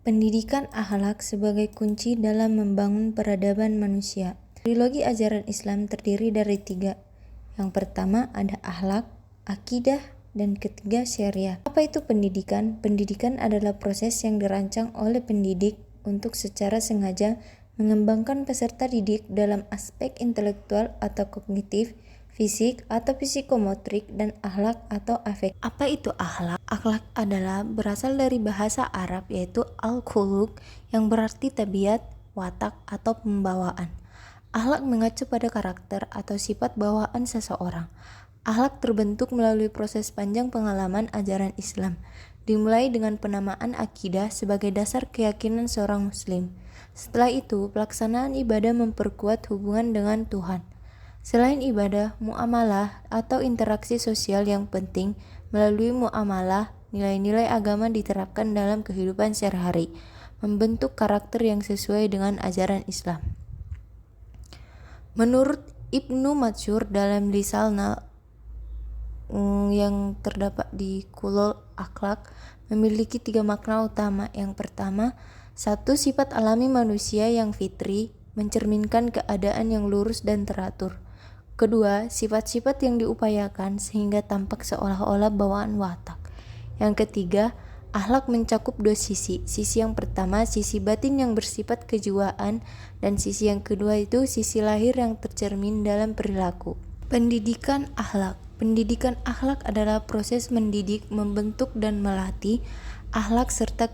Pendidikan akhlak sebagai kunci dalam membangun peradaban manusia. Trilogi ajaran Islam terdiri dari 3. Yang pertama ada akhlak, akidah, dan ketiga syariah. Apa itu pendidikan? Pendidikan adalah proses yang dirancang oleh pendidik untuk secara sengaja mengembangkan peserta didik dalam aspek intelektual atau kognitif, fisik atau psikomotorik, dan akhlak atau afek. Apa itu akhlak? Akhlak adalah berasal dari bahasa Arab yaitu al-khuluq yang berarti tabiat, watak, atau pembawaan. Akhlak mengacu pada karakter atau sifat bawaan seseorang. Akhlak terbentuk melalui proses panjang pengalaman ajaran Islam, dimulai dengan penamaan akidah sebagai dasar keyakinan seorang muslim. Setelah itu, pelaksanaan ibadah memperkuat hubungan dengan Tuhan. Selain ibadah, muamalah atau interaksi sosial yang penting, melalui muamalah, nilai-nilai agama diterapkan dalam kehidupan sehari-hari, membentuk karakter yang sesuai dengan ajaran Islam. Menurut Ibnu Mansur dalam Risalah yang terdapat di Kulul Akhlak memiliki 3 makna utama. Yang pertama, 1. Sifat alami manusia yang fitri, mencerminkan keadaan yang lurus dan teratur. Kedua, sifat-sifat yang diupayakan sehingga tampak seolah-olah bawaan watak. Yang ketiga, akhlak mencakup 2 sisi. Sisi yang pertama, sisi batin yang bersifat kejiwaan, dan sisi yang kedua itu sisi lahir yang tercermin dalam perilaku. Pendidikan akhlak. Pendidikan akhlak adalah proses mendidik, membentuk, dan melatih akhlak serta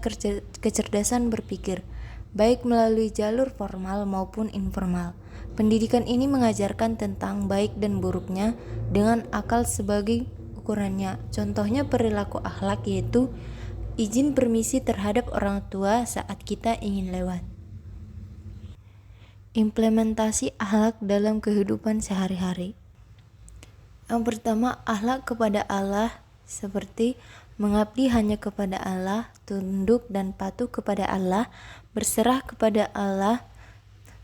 kecerdasan berpikir, baik melalui jalur formal maupun informal. Pendidikan ini mengajarkan tentang baik dan buruknya dengan akal sebagai ukurannya. Contohnya perilaku akhlak yaitu izin permisi terhadap orang tua saat kita ingin lewat. Implementasi akhlak dalam kehidupan sehari-hari. Yang pertama, akhlak kepada Allah seperti mengabdi hanya kepada Allah, tunduk dan patuh kepada Allah, berserah kepada Allah,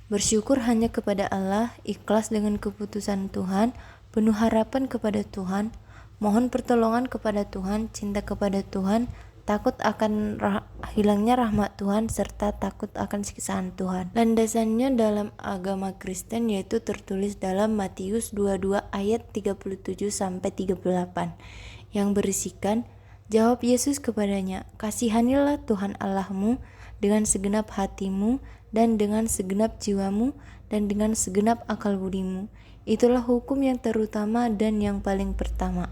bersyukur hanya kepada Allah, ikhlas dengan keputusan Tuhan, penuh harapan kepada Tuhan, mohon pertolongan kepada Tuhan, cinta kepada Tuhan, takut akan hilangnya rahmat Tuhan, serta takut akan siksaan Tuhan. Landasannya dalam agama Kristen yaitu tertulis dalam Matius 22 ayat 37-38 yang berisikan, jawab Yesus kepadanya, kasihanilah Tuhan Allahmu dengan segenap hatimu dan dengan segenap jiwamu dan dengan segenap akal budimu. Itulah hukum yang terutama dan yang paling pertama.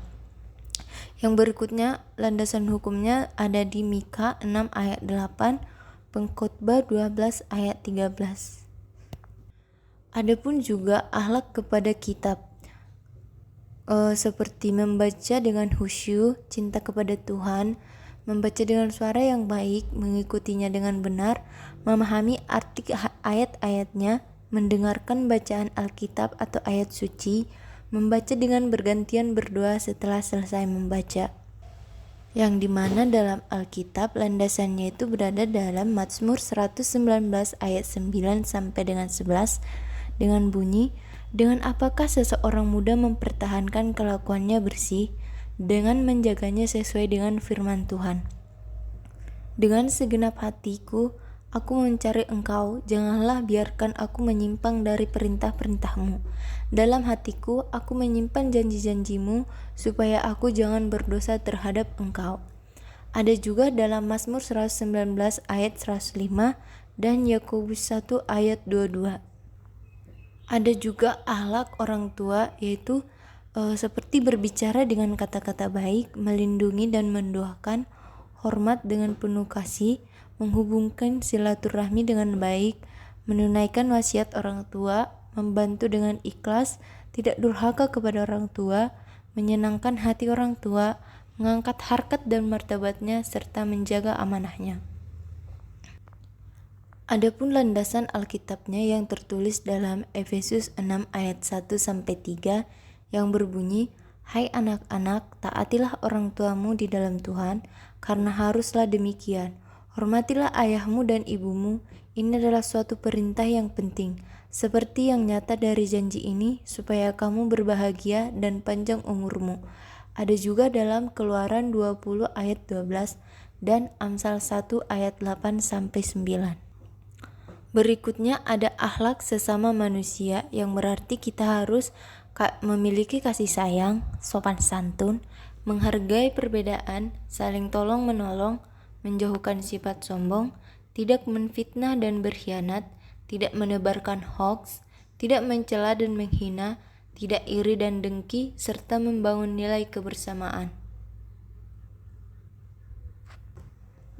Yang berikutnya, landasan hukumnya ada di Mika 6 ayat 8, Pengkhotbah 12 ayat 13. Adapun juga akhlak kepada kitab, seperti membaca dengan khusyuk, cinta kepada Tuhan, membaca dengan suara yang baik, mengikutinya dengan benar, memahami arti ayat-ayatnya, mendengarkan bacaan Alkitab atau ayat suci, membaca dengan bergantian berdoa setelah selesai membaca. Yang dimana dalam Alkitab landasannya itu berada dalam Mazmur 119 ayat 9 sampai dengan 11 dengan bunyi, dengan apakah seseorang muda mempertahankan kelakuannya bersih, dengan menjaganya sesuai dengan firman Tuhan. Dengan segenap hatiku aku mencari Engkau, janganlah biarkan aku menyimpang dari perintah-perintah-Mu. Dalam hatiku aku menyimpan janji-janji-Mu, supaya aku jangan berdosa terhadap Engkau. Ada juga dalam Mazmur 119 ayat 105 dan Yakobus 1 ayat 22. Ada juga akhlak orang tua yaitu seperti berbicara dengan kata-kata baik, melindungi dan mendoakan, hormat dengan penuh kasih, menghubungkan silaturahmi dengan baik, menunaikan wasiat orang tua, membantu dengan ikhlas, tidak durhaka kepada orang tua, menyenangkan hati orang tua, mengangkat harkat dan martabatnya, serta menjaga amanahnya. Adapun landasan Alkitabnya yang tertulis dalam Efesus 6 ayat 1-3 yang berbunyi, hai anak-anak, taatilah orang tuamu di dalam Tuhan, karena haruslah demikian. Hormatilah ayahmu dan ibumu, ini adalah suatu perintah yang penting, seperti yang nyata dari janji ini, supaya kamu berbahagia dan panjang umurmu. Ada juga dalam Keluaran 20 ayat 12, dan Amsal 1 ayat 8-9. Berikutnya ada akhlak sesama manusia yang berarti kita harus memiliki kasih sayang, sopan santun, menghargai perbedaan, saling tolong menolong, menjauhkan sifat sombong, tidak menfitnah dan berkhianat, tidak menebarkan hoaks, tidak mencela dan menghina, tidak iri dan dengki, serta membangun nilai kebersamaan.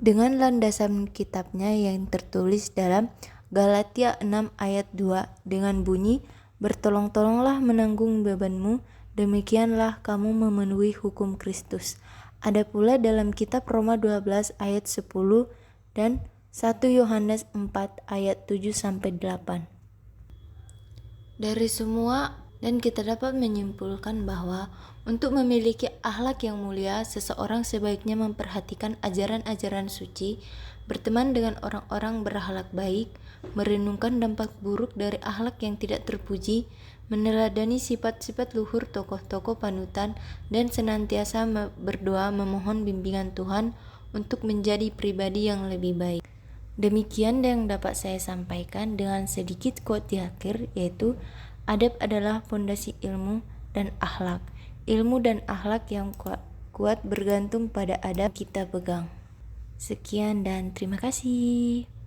Dengan landasan kitabnya yang tertulis dalam Galatia 6 ayat 2 dengan bunyi, "Bertolong-tolonglah menanggung bebanmu, demikianlah kamu memenuhi hukum Kristus." Ada pula dalam kitab Roma 12 ayat 10 dan 1 Yohanes 4 ayat 7-8. Dari semua dan kita dapat menyimpulkan bahwa untuk memiliki akhlak yang mulia, seseorang sebaiknya memperhatikan ajaran-ajaran suci, berteman dengan orang-orang berakhlak baik, merenungkan dampak buruk dari akhlak yang tidak terpuji, meneladani sifat-sifat luhur tokoh-tokoh panutan, dan senantiasa berdoa memohon bimbingan Tuhan untuk menjadi pribadi yang lebih baik. Demikian yang dapat saya sampaikan dengan sedikit quote di akhir, yaitu adab adalah fondasi ilmu dan akhlak. Ilmu dan akhlak yang kuat bergantung pada adab kita pegang. Sekian dan terima kasih.